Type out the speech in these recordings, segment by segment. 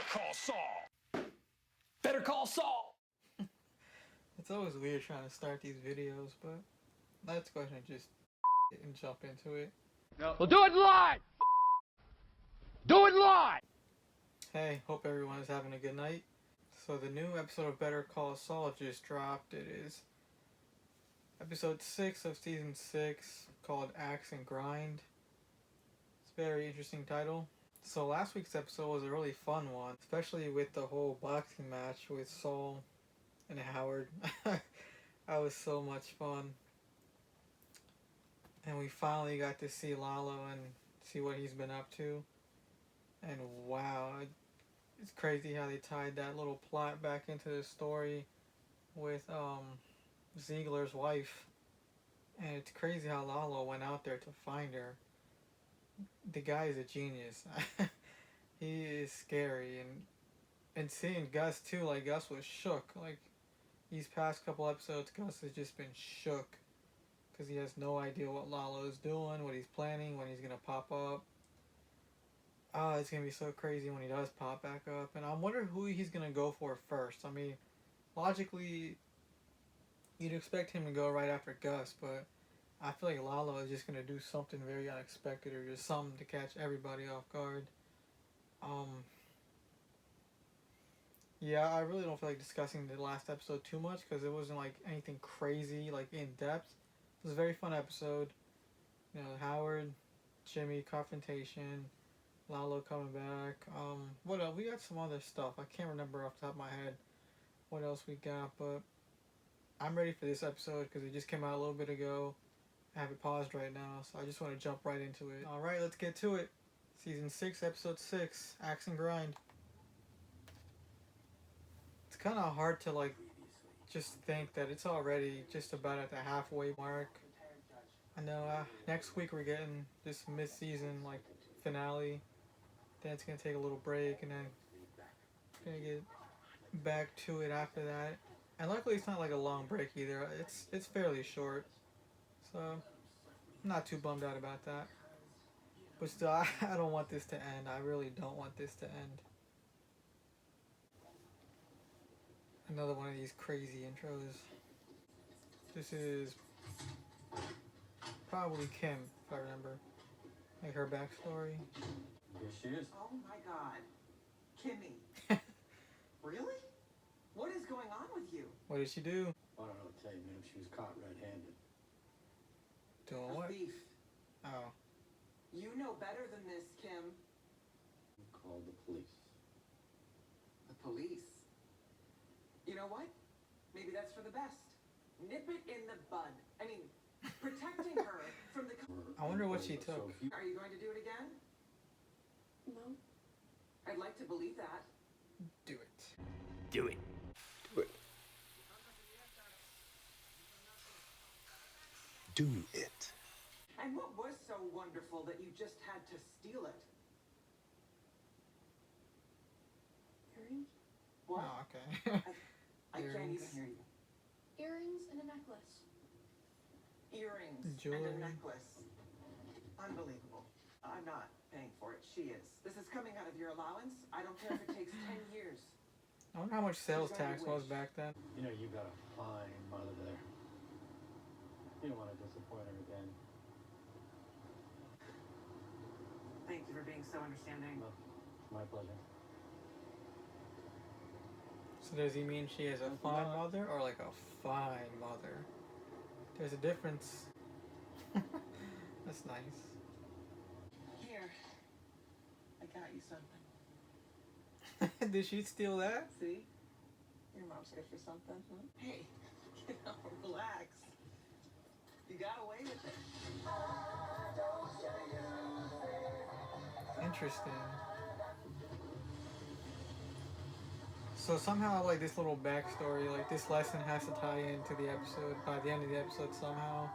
call Saul. Better call Saul. It's always weird trying to start these videos, but let's go ahead and just and jump into it. No. We'll do it live. Do it live. Hey, hope everyone is having a good night. So the new episode of Better Call Saul just dropped. It is episode 6 of season 6, called Axe and Grind. It's a very interesting title. So last week's episode was a really fun one, especially with the whole boxing match with Saul and Howard. That was so much fun. And we finally got to see Lalo and see what he's been up to. And wow, it's crazy how they tied that little plot back into the story with Ziegler's wife. And it's crazy how Lalo went out there to find her. The guy is a genius. He is scary, and seeing Gus too, like Gus was shook. Like these past couple episodes, Gus has just been shook because he has no idea what Lalo is doing, what he's planning, when he's gonna pop up. It's gonna be so crazy when he does pop back up, and I wonder who he's gonna go for first. I mean, logically, you'd expect him to go right after Gus, but I feel like Lalo is just gonna do something very unexpected or just something to catch everybody off guard. Yeah, I really don't feel like discussing the last episode too much because it wasn't like anything crazy, like in depth. It was a very fun episode. You know, Howard, Jimmy confrontation, Lalo coming back. What else? We got some other stuff. I can't remember off the top of my head what else we got, but I'm ready for this episode because it just came out a little bit ago. I have it paused right now, so I just want to jump right into it. Alright, let's get to it. Season 6, Episode 6, Axe and Grind. It's kind of hard to, like, just think that it's already just about at the halfway mark. I know next week we're getting this mid-season, like, finale. Then it's going to take a little break, and then going to get back to it after that. And luckily it's not, like, a long break either. It's fairly short. So, I'm not too bummed out about that. But still, I don't want this to end. I really don't want this to end. Another one of these crazy intros. This is probably Kim, if I remember. Like her backstory. Here she is. Oh my god. Kimmy. Really? What is going on with you? What did she do? I don't know what to tell you, man. She was caught red-handed. Doing A what? thief. Oh. You know better than this, Kim. Called the police. The police. You know what? Maybe that's for the best. Nip it in the bud. I mean, protecting her from the... I wonder what she took. Are you going to do it again? No. I'd like to believe that. Do it. Do it. Do it. Do it. And what was so wonderful that you just had to steal it? Earrings? What? Oh, okay. I can't even Earrings. hear you. Earrings and a necklace. Earrings and Jewelry. a necklace. Unbelievable. I'm not paying for it. She is. This is coming out of your allowance. I don't care if it takes 10 years. I wonder how much sales tax was back then. You know, you got a fine mother there. You don't want to disappoint her again. Thank you for being so understanding. Well, my pleasure. So does he mean she is a fine mother or like a fine mother? There's a difference. That's nice. Here. I got you something. Did she steal that? See? Your mom's got you something, huh? Hey, relax. You got away with it. Interesting. So somehow, like, this little backstory, like, this lesson has to tie into the episode, by the end of the episode somehow.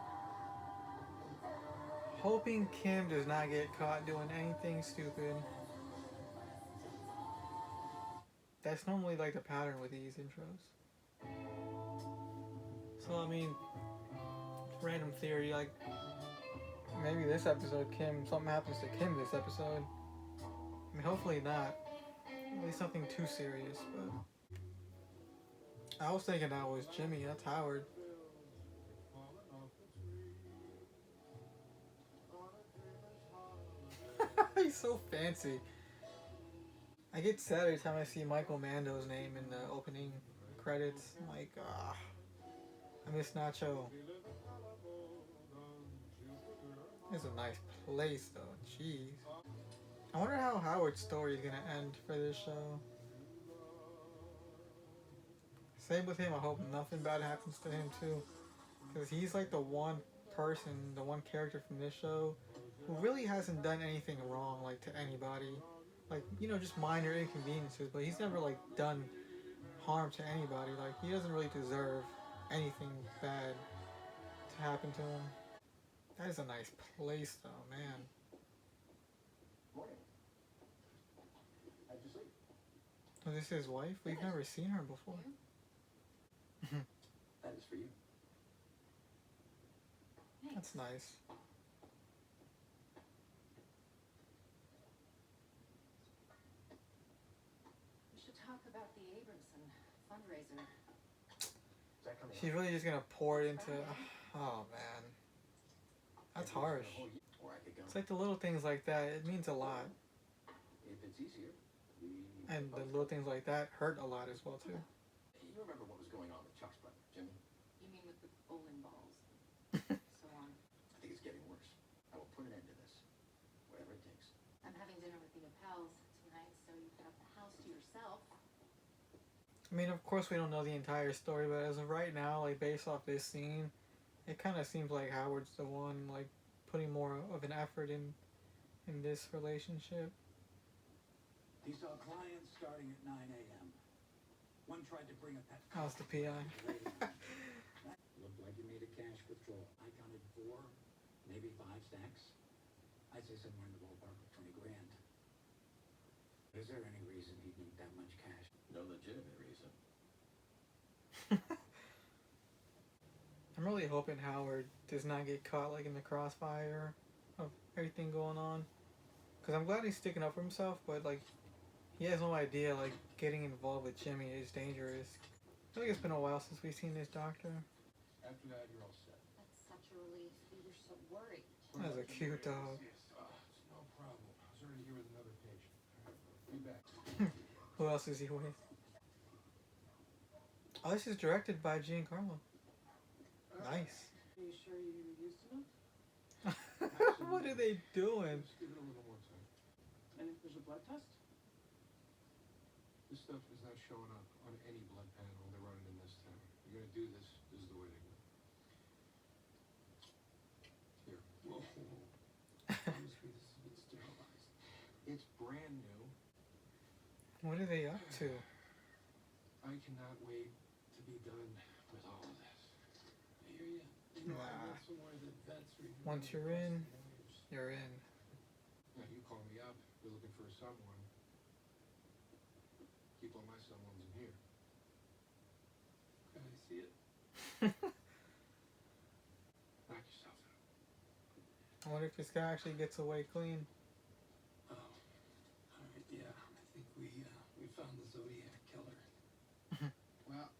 Hoping Kim does not get caught doing anything stupid. That's normally, like, the pattern with these intros. So, I mean, random theory, like, maybe this episode, something happens to Kim this episode. I mean, hopefully not. At least nothing too serious, but I was thinking that was Jimmy. That's Howard. He's so fancy. I get sad every time I see Michael Mando's name in the opening credits. I'm like, ah, I miss Nacho. It's a nice place, though. Jeez. I wonder how Howard's story is gonna end for this show. Same with him. I hope nothing bad happens to him too, because he's like the one person, the one character from this show who really hasn't done anything wrong, like to anybody. Like, you know, just minor inconveniences, but he's never like done harm to anybody. Like, he doesn't really deserve anything bad to happen to him. That is a nice place, though, man. Morning. How'd you sleep? Oh, this is his wife? We've never seen her before. That is for you. That's nice. We should talk about the Abramson fundraiser. Is that coming She's really just gonna pour it into. Oh, man. That's harsh. Or I could go. It's like the little things like that. It means a lot. If it's easier, we... And the little things like that hurt a lot as well, too. You remember what was going on with Chuck's brother, Jimmy? You mean with the bowling balls? So on. I think it's getting worse. I will put an end to this. Whatever it takes. I'm having dinner with the Appels tonight, so you've got the house to yourself. I mean, of course, we don't know the entire story, but as of right now, like, based off this scene, it kind of seems like Howard's the one, like, putting more of an effort in this relationship. He saw clients starting at 9 a.m. One tried to bring a pet. How's the PI? Looked like you made a cash withdrawal. I counted 4, maybe 5 stacks. I'd say somewhere in the ballpark of 20 grand. Is there any reason he'd need that much cash? No legitimate reason. I'm really hoping Howard does not get caught, like, in the crossfire of everything going on. Because I'm glad he's sticking up for himself, but, like, he has no idea, like, getting involved with Jimmy is dangerous. I feel like it's been a while since we've seen this doctor. After that, you're all set. That's such a relief. We were so worried. That's a cute dog. It's no problem. I was already here with another patient. All right, be back. Who else is he with? Oh, this is directed by Giancarlo. Nice. Are you sure you're used enough? What are they doing? Just give it a little more time. And if there's a blood test? This stuff is not showing up on any blood panel they're running in this town. You're gonna do this. This is the way to go. Here. Whoa. Promise me this has been sterilized. It's brand new. What are they up to? I cannot wait to be done with all of this. I hear you. You know, I Nah. went somewhere that vets review Once you're in, you're in. Now you call me up. You're looking for someone. Keep all my someones in here. Can I see it? Knock yourself out. I wonder if this guy actually gets away clean. Oh, all right, yeah. I think we found the Zodiac killer. Well,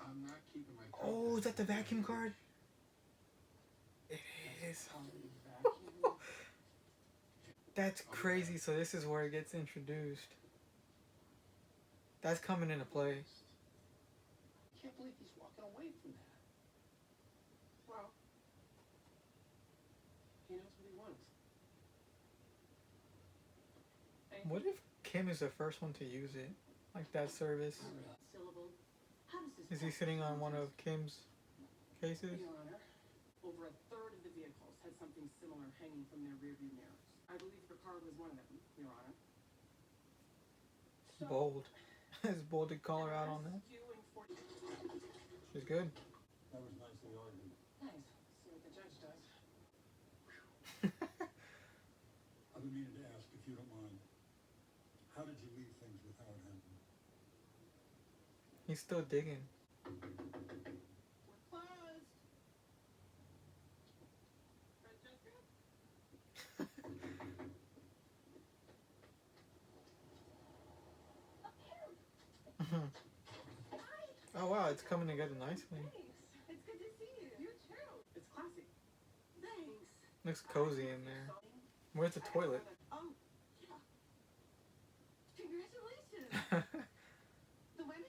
I'm not keeping my. Oh, is that the vacuum card? It is. That's crazy. So this is where it gets introduced. That's coming into play. I can't believe he's walking away from that. Well, he knows what he wants. What if Kim is the first one to use it? Like that service? Syllable. How does this Is he sitting on one of Kim's cases? Your Honor, over a third of the vehicles had something similar hanging from their rearview mirrors. I believe your car was one of them, Your Honor. So, Bold. It's bold to call her out on that. you enforce- She's good. That was nicely argued. Nice. See what the judge does. I've been meaning to ask, if you don't mind, how did you leave things with Howard Hampton? He's still digging. We're closed. Red Jessica? Oh wow, it's coming together nicely. It's good to see you. You too. It's classy. Thanks. Looks cozy in there. Where's the toilet? Oh, yeah. Congratulations. The wedding?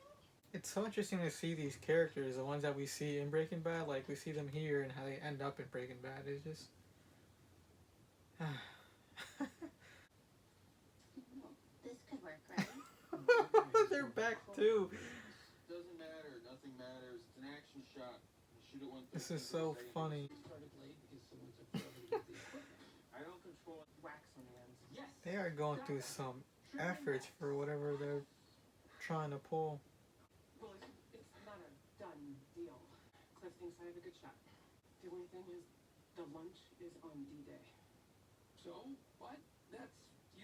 It's so interesting to see these characters, the ones that we see in Breaking Bad, like we see them here and how they end up in Breaking Bad. It's just... This could work, right? They're back too. Doesn't matter. Nothing matters. It's an action shot. You shoot it one This is so funny. Started late because someone took forever to get the equipment. I don't control Wax on the ends. Yes. They are going through some efforts for whatever they're trying to pull. Well, it's not a done deal. Cliff thinks I have a good shot. The only thing is, the lunch is on D-Day. So, what? You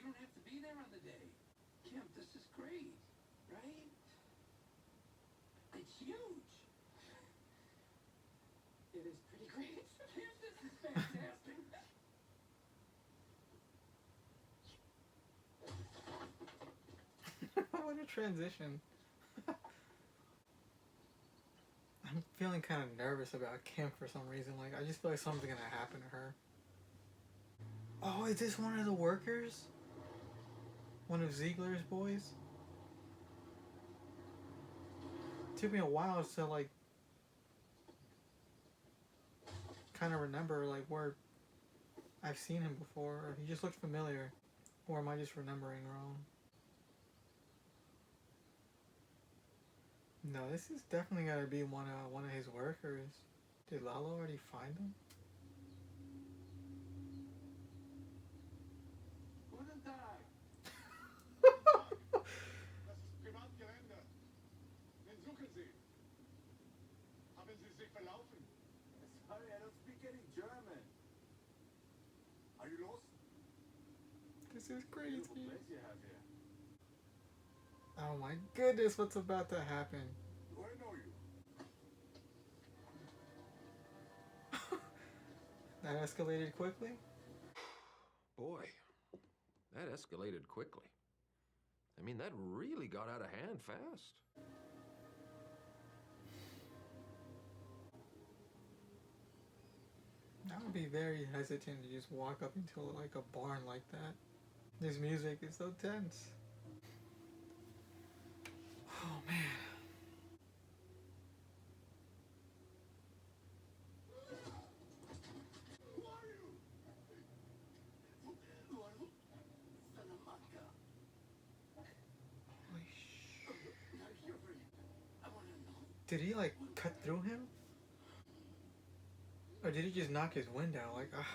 don't have to be there on the day. Kim, this is great, right? It's huge. It is pretty great. This is fantastic. What a transition. I'm feeling kind of nervous about Kim for some reason. Like, I just feel like something's gonna happen to her. Oh, is this one of the workers? One of Ziegler's boys? It took me a while to, like, kind of remember, like, where I've seen him before. Or he just looked familiar. Or am I just remembering wrong? No, this is definitely gotta be one of his workers. Did Lalo already find him? Guten Tag. Das ist Privatgelände. Wen suchen Sie? Haben Sie sich verlaufen? Sorry, I don't speak any German. Are you lost? This is crazy. Beautiful place you have here. Oh my goodness, what's about to happen? Do I know you? That escalated quickly? Boy, that escalated quickly. I mean, that really got out of hand fast. I would be very hesitant to just walk up into like a barn like that. This music is so tense. Oh man. Who are you? Lalo? Salamanca. Holy sh- I want to know. Did he like cut through him? Or did he just knock his window? Like, ah.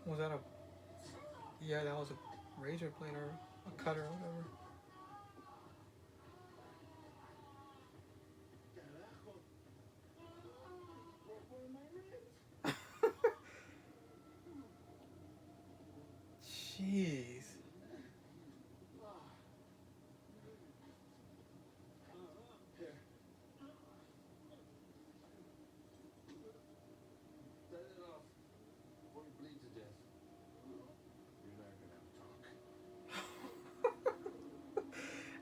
Was that a, yeah, that was a razor blade or a cutter or whatever. Jeez. Here. Set it off before you bleed to death. You're not gonna have to talk.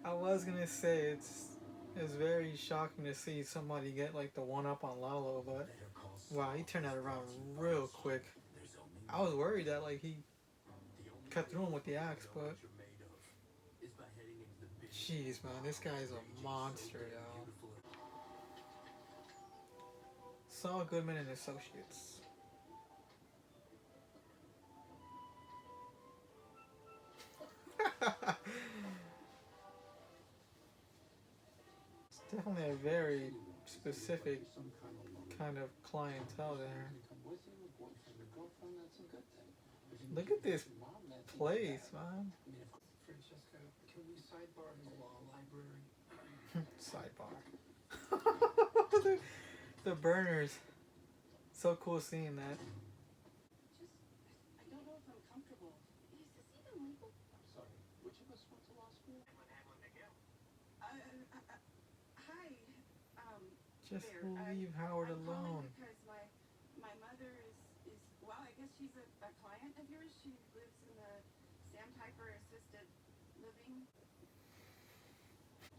I was gonna say it's very shocking to see somebody get like the one up on Lalo, but wow, he turned that around real quick. I was worried that like he cut through him with the axe, but jeez, man, this guy's a monster, yo. Saul Goodman and Associates. It's definitely a very specific kind of clientele there. Look at this place, man. Francesca, can we sidebar in the law library? Sidebar. The burners. So cool seeing that. I don't know if I'm comfortable. Is this even legal? Sorry, which of us went to law school? Hi. Just There, leave Howard I'm calling alone. because my Well, I guess she's a client of yours. She lives in the Sam Piper assisted living.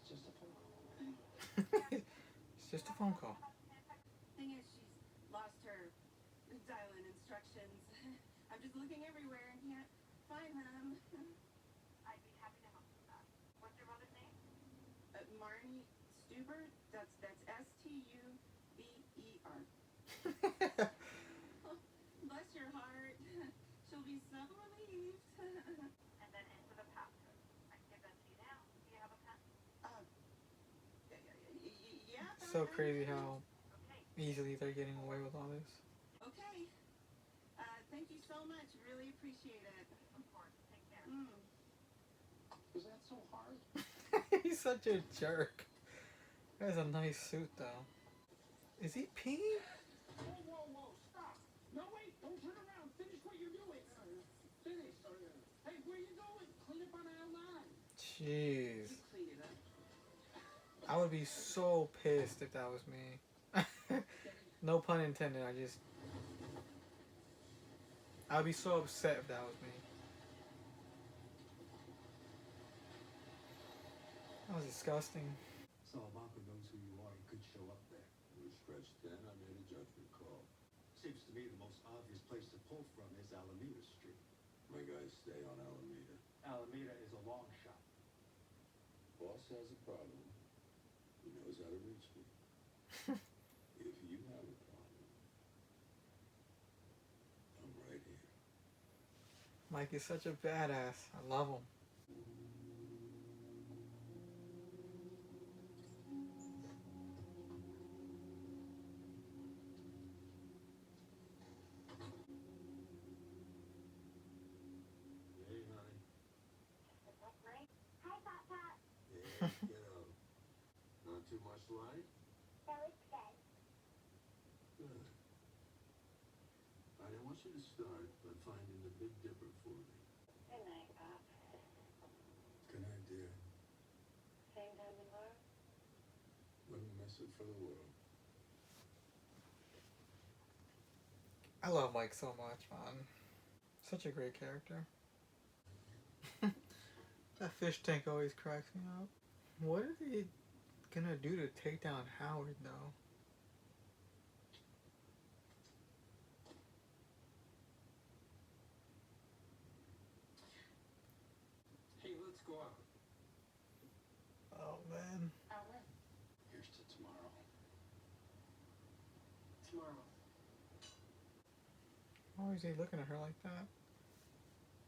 It's just a phone call. It's just a phone call. Thing is, she's lost her dial-in instructions. I'm just looking everywhere and can't find them. I'd be happy to help with that. What's your mother's name? Marnie Stubert. That's Stuber. Bless your heart. She'll be so relieved. And then enter the passcode. I can give that to you now. Do you have a pen? Yeah. So crazy how Okay. easily they're getting away with all this. Okay. Thank you so much. Really appreciate it. Of course. Take care. Was that so hard? He's such a jerk. He has a nice suit though. Is he peeing? Whoa, stop. No, wait, don't turn around. Finish what you're doing. Finish. Hey, where you going? Clean up on aisle 9. Jeez. You clean it up. I would be so pissed if that was me. No pun intended, I would be so upset if that was me. That was disgusting. Saul knows who you are. He could show up there. It was stretched thin. I made a judgment call. Seems to me the most obvious place to pull from is Alameda Street. My guys stay on Alameda. Alameda is a long shot. Boss has a problem. He knows how to reach me. If you have a problem, I'm right here. Mike is such a badass. I love him. Hey, honey. Hi, Papa. Yeah, kiddo. Not too much light? No, it's good. Good. I want you to start by finding the Big Dipper for me. Good night, Pop. Good night, dear. Same time tomorrow? Wouldn't miss it for the world. I love Mike so much, man. Such a great character. That fish tank always cracks me up. What are they gonna do to take down Howard, though? Hey, let's go out. Oh, man. When? Here's to tomorrow. Tomorrow. Why is he looking at her like that?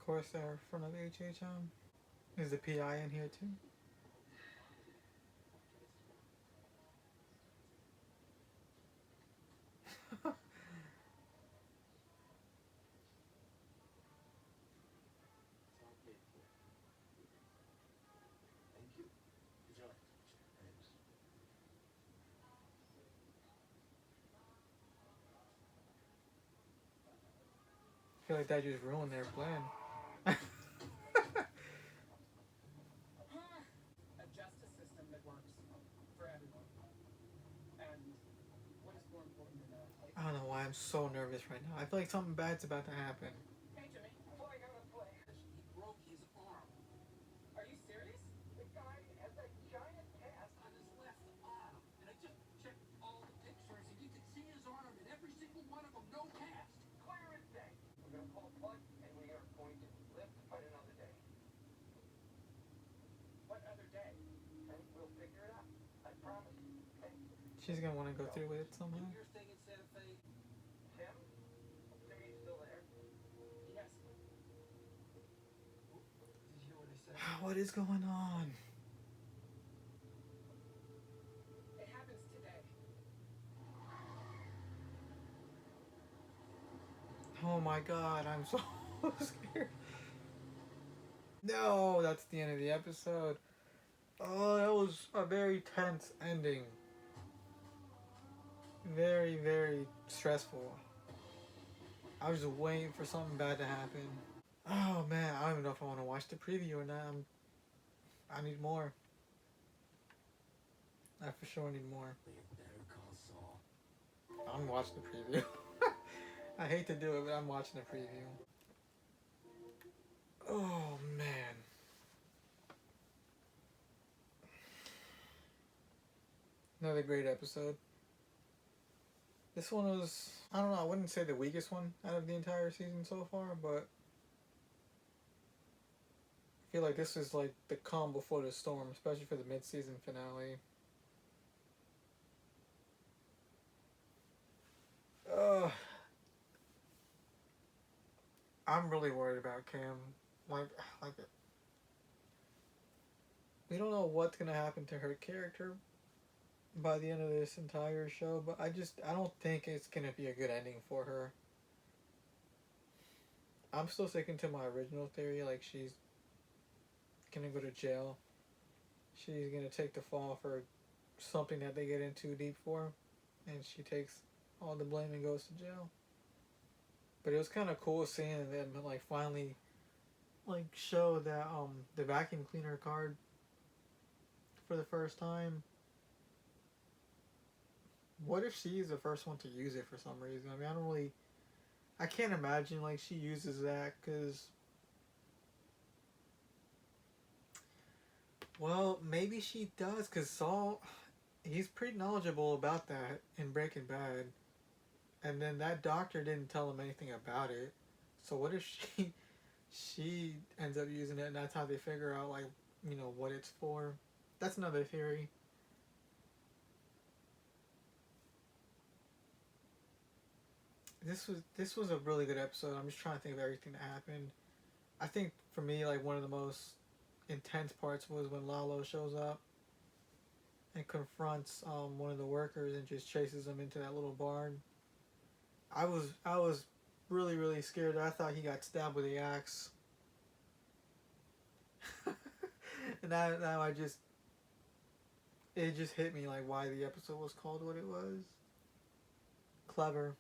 Of course, they're in front of HHM. Is the PI in here, too? It's all paid for. Thank you. Good job. Thanks. I feel like that just ruined their plan. A justice system that works for everyone. And what is more important than that? Like, I don't know why I'm so nervous right now. I feel like something bad's about to happen. hey, Jimmy, before I go to play. He broke his arm. Are you serious? The guy has a giant cast on his left arm. And I just checked all the pictures, and you can see his arm in every single one of them, no cast. Clear as day. We're going to pull a plug, and we are going to live to fight another day. What other day? Okay? We'll figure it out. I promise you. Okay? She's gonna want to go through with it somehow. Do your thing in Santa Fe. Tim? Timmy's still there? Yes. Did you hear what I said? What is going on? It happens today. Oh my god, I'm so scared. No, that's the end of the episode. Oh, that was a very tense ending. Very, very stressful. I was just waiting for something bad to happen. Oh man, I don't even know if I want to watch the preview or not. I need more. I for sure need more. They better call Saul. I'm gonna watch the preview. I hate to do it, but I'm watching the preview. Oh man. Another great episode. This one was, I don't know, I wouldn't say the weakest one out of the entire season so far, but I feel like this is like the calm before the storm, especially for the mid-season finale. I'm really worried about Cam. Like, we don't know what's gonna happen to her character by the end of this entire show, but I don't think it's gonna be a good ending for her. I'm still sticking to my original theory, like she's gonna go to jail. She's gonna take the fall for something that they get in too deep for, and she takes all the blame and goes to jail. But it was kind of cool seeing them like finally like show that the vacuum cleaner card for the first time. What if she's the first one to use it for some reason? I mean, I can't imagine like she uses that because, well, maybe she does because Saul, he's pretty knowledgeable about that in Breaking Bad, and then that doctor didn't tell him anything about it. So what if she ends up using it and that's how they figure out like, you know, what it's for? That's another theory. This was a really good episode. I'm just trying to think of everything that happened. I think for me, like one of the most intense parts was when Lalo shows up and confronts one of the workers and just chases him into that little barn. I was really scared. I thought he got stabbed with the axe. And now it just hit me like why the episode was called what it was. Clever.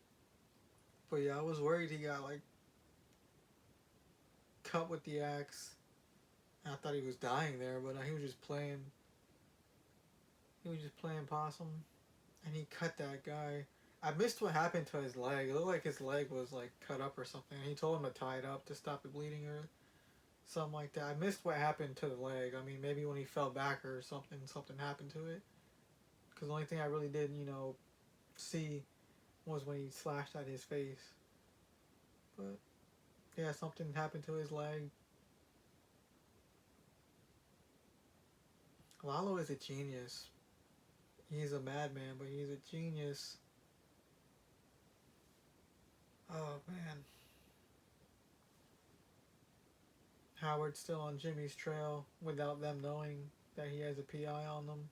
But yeah, I was worried he got like cut with the axe. I thought he was dying there, but he was just playing. He was just playing possum, and he cut that guy. I missed what happened to his leg. It looked like his leg was like cut up or something. He told him to tie it up to stop it bleeding or something like that. I missed what happened to the leg. I mean, maybe when he fell back or something happened to it. Because the only thing I really did, you know, see was when he slashed at his face. But yeah, something happened to his leg. Lalo is a genius. He's a madman, but he's a genius. Oh man. Howard's still on Jimmy's trail without them knowing that he has a PI on them.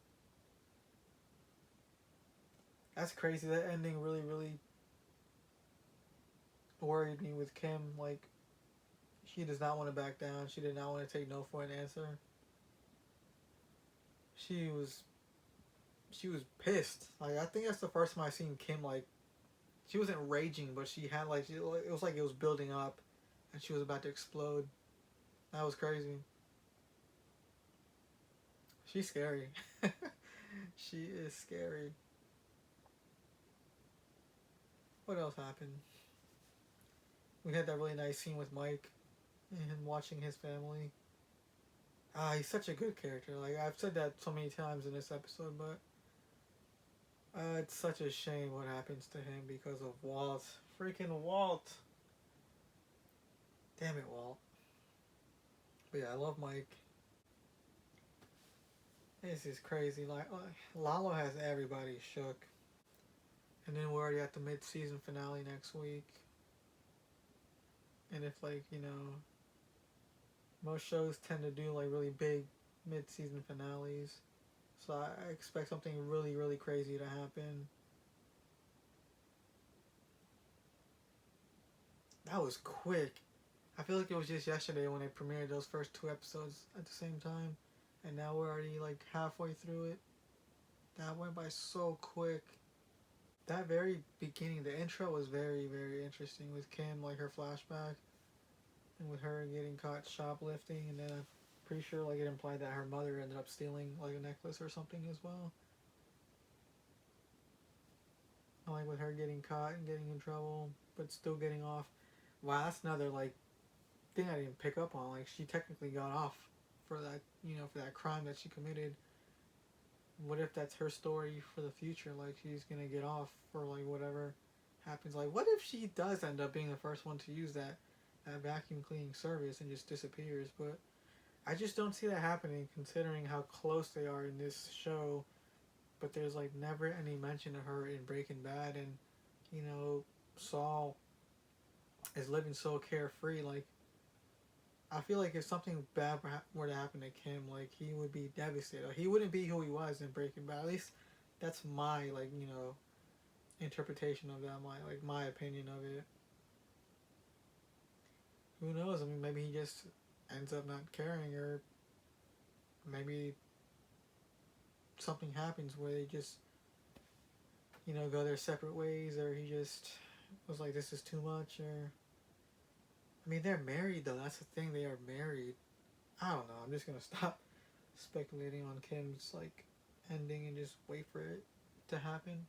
That's crazy. That ending really worried me with Kim. Like, she does not want to back down. She did not want to take no for an answer. She was pissed. Like, I think that's the first time I seen Kim, like, she wasn't raging, but she had, like, it was like it was building up, and she was about to explode. That was crazy. She's scary. She is scary. What else happened? We had that really nice scene with Mike and him watching his family. He's such a good character. Like, I've said that so many times in this episode, but it's such a shame what happens to him because of Walt. Freaking Walt. Damn it, Walt. But yeah, I love Mike. This is crazy. Like, Lalo has everybody shook. And then we're already at the mid-season finale next week. And if, like, you know, most shows tend to do, like, really big mid-season finales. So I expect something really crazy to happen. That was quick. I feel like it was just yesterday when they premiered those first 2 episodes at the same time. And now we're already, like, halfway through it. That went by so quick. That very beginning, the intro was very interesting with Kim, like her flashback, and with her getting caught shoplifting, and then I'm pretty sure like it implied that her mother ended up stealing like a necklace or something as well. like with her getting caught and getting in trouble, but still getting off. Wow, that's another like thing I didn't pick up on. Like she technically got off for that, for that crime that she committed. What if that's her story for the future? Like she's gonna get off for like whatever happens. Like what if she does end up being the first one to use that vacuum cleaning service and just disappears? But I just don't see that happening considering how close they are in this show. But there's like never any mention of her in Breaking Bad, and Saul is living so carefree. Like I feel like if something bad were to happen to Kim, like he would be devastated. Like, he wouldn't be who he was in Breaking Bad. At least that's my interpretation of that. My opinion of it. Who knows? I mean, maybe he just ends up not caring, or maybe something happens where they just go their separate ways, or he just was like, this is too much, or I mean, they're married though. That's the thing. They are married. I don't know. I'm just gonna stop speculating on Kim's like ending and just wait for it to happen.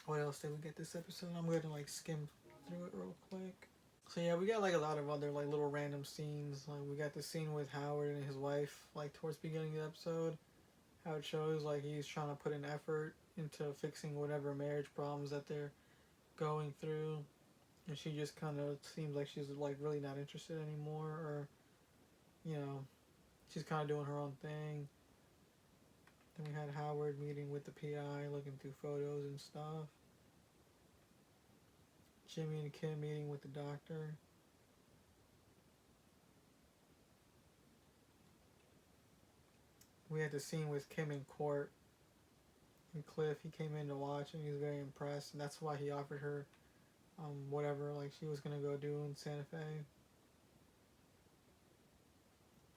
What else did we get this episode? I'm gonna like skim through it real quick. So yeah, we got like a lot of other like little random scenes. Like we got the scene with Howard and his wife like towards the beginning of the episode. How it shows like he's trying to put an effort into fixing whatever marriage problems that they're going through. And she just kind of seems like she's like really not interested anymore, or she's kind of doing her own thing. Then we had Howard meeting with the PI, looking through photos and stuff. Jimmy and Kim meeting with the doctor. We had the scene with Kim in court. And Cliff, he came in to watch and he was very impressed, and that's why he offered her whatever like she was gonna go do in Santa Fe.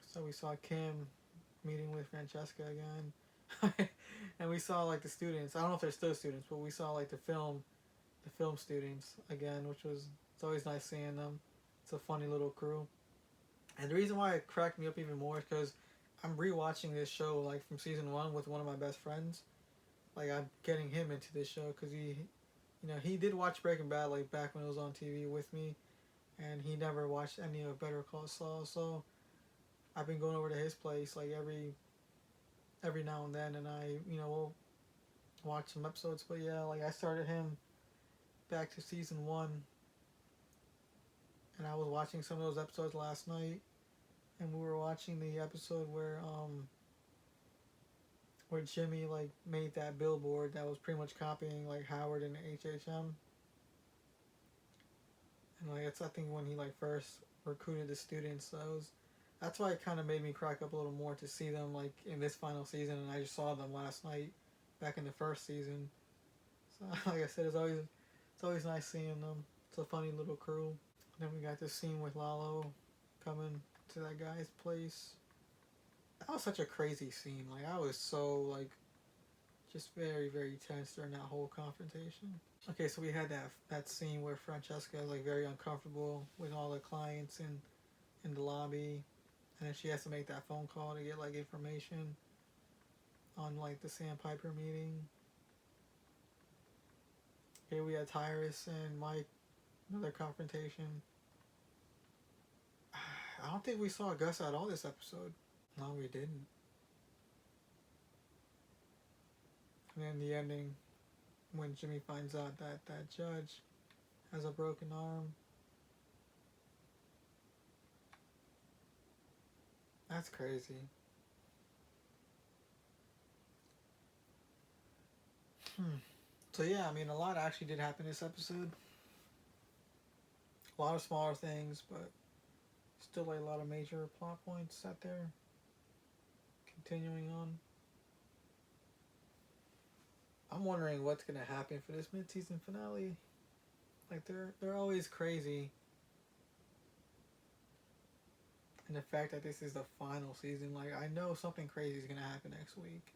So we saw Kim meeting with Francesca again. And we saw like the students. I don't know if they're still students, but we saw like the film students again, which was, it's always nice seeing them. It's a funny little crew. And the reason why it cracked me up even more is because I'm rewatching this show like from season 1 with one of my best friends. Like I'm getting him into this show because he did watch Breaking Bad like back when it was on TV with me, and he never watched any of Better Call Saul. So I've been going over to his place like every now and then, and I will watch some episodes. But yeah, like I started him back to season 1, and I was watching some of those episodes last night, and we were watching the episode where Jimmy like made that billboard that was pretty much copying like Howard and HHM. And like it's I think when he like first recruited the students, so that's why it kind of made me crack up a little more to see them like in this final season, and I just saw them last night back in the first season. So like I said, it's always nice seeing them. It's a funny little crew. And then we got this scene with Lalo coming to that guy's place. That was such a crazy scene. Like I was so like just very, very tense during that whole confrontation. Okay, so we had that scene where Francesca is like very uncomfortable with all the clients in the lobby, and then she has to make that phone call to get like information on like the Sandpiper meeting. Here we had Tyrus and Mike, another confrontation. I don't think we saw Gus at all this episode. No, we didn't. And then the ending, when Jimmy finds out that judge has a broken arm. That's crazy. So yeah, I mean, a lot actually did happen this episode. A lot of smaller things, but still like a lot of major plot points out there. Continuing on. I'm wondering what's gonna happen for this mid-season finale. Like they're always crazy. And the fact that this is the final season, like I know something crazy is gonna happen next week.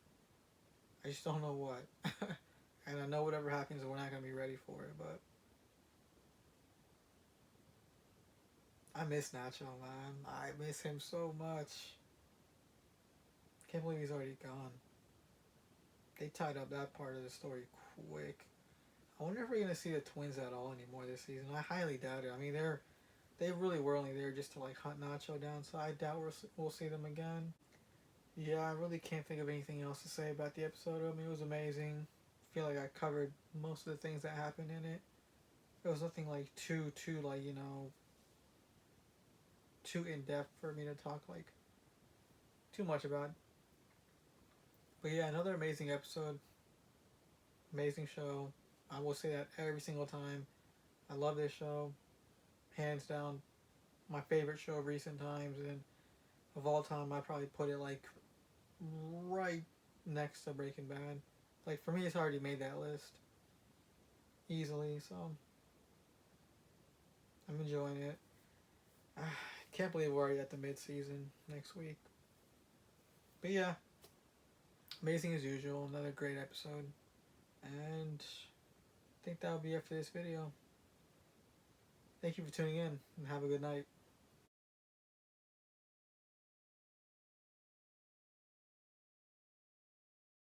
I just don't know what. And I know whatever happens, we're not gonna be ready for it, but I miss Nacho, man. I miss him so much. Can't believe he's already gone. They tied up that part of the story quick. I wonder if we're gonna see the twins at all anymore this season. I highly doubt it. I mean, they really were only there just to like hunt Nacho down, so I doubt we'll see them again. Yeah, I really can't think of anything else to say about the episode. I mean, it was amazing. I feel like I covered most of the things that happened in it. There was nothing like too like, you know, too in depth for me to talk like too much about. But yeah, another amazing episode. Amazing show. I will say that every single time. I love this show. Hands down, my favorite show of recent times, and of all time, I probably put it like right next to Breaking Bad. Like for me, it's already made that list easily. So I'm enjoying it. I can't believe we're already at the mid-season next week. But yeah, amazing as usual. Another great episode, and I think that'll be it for this video. Thank you for tuning in, and have a good night.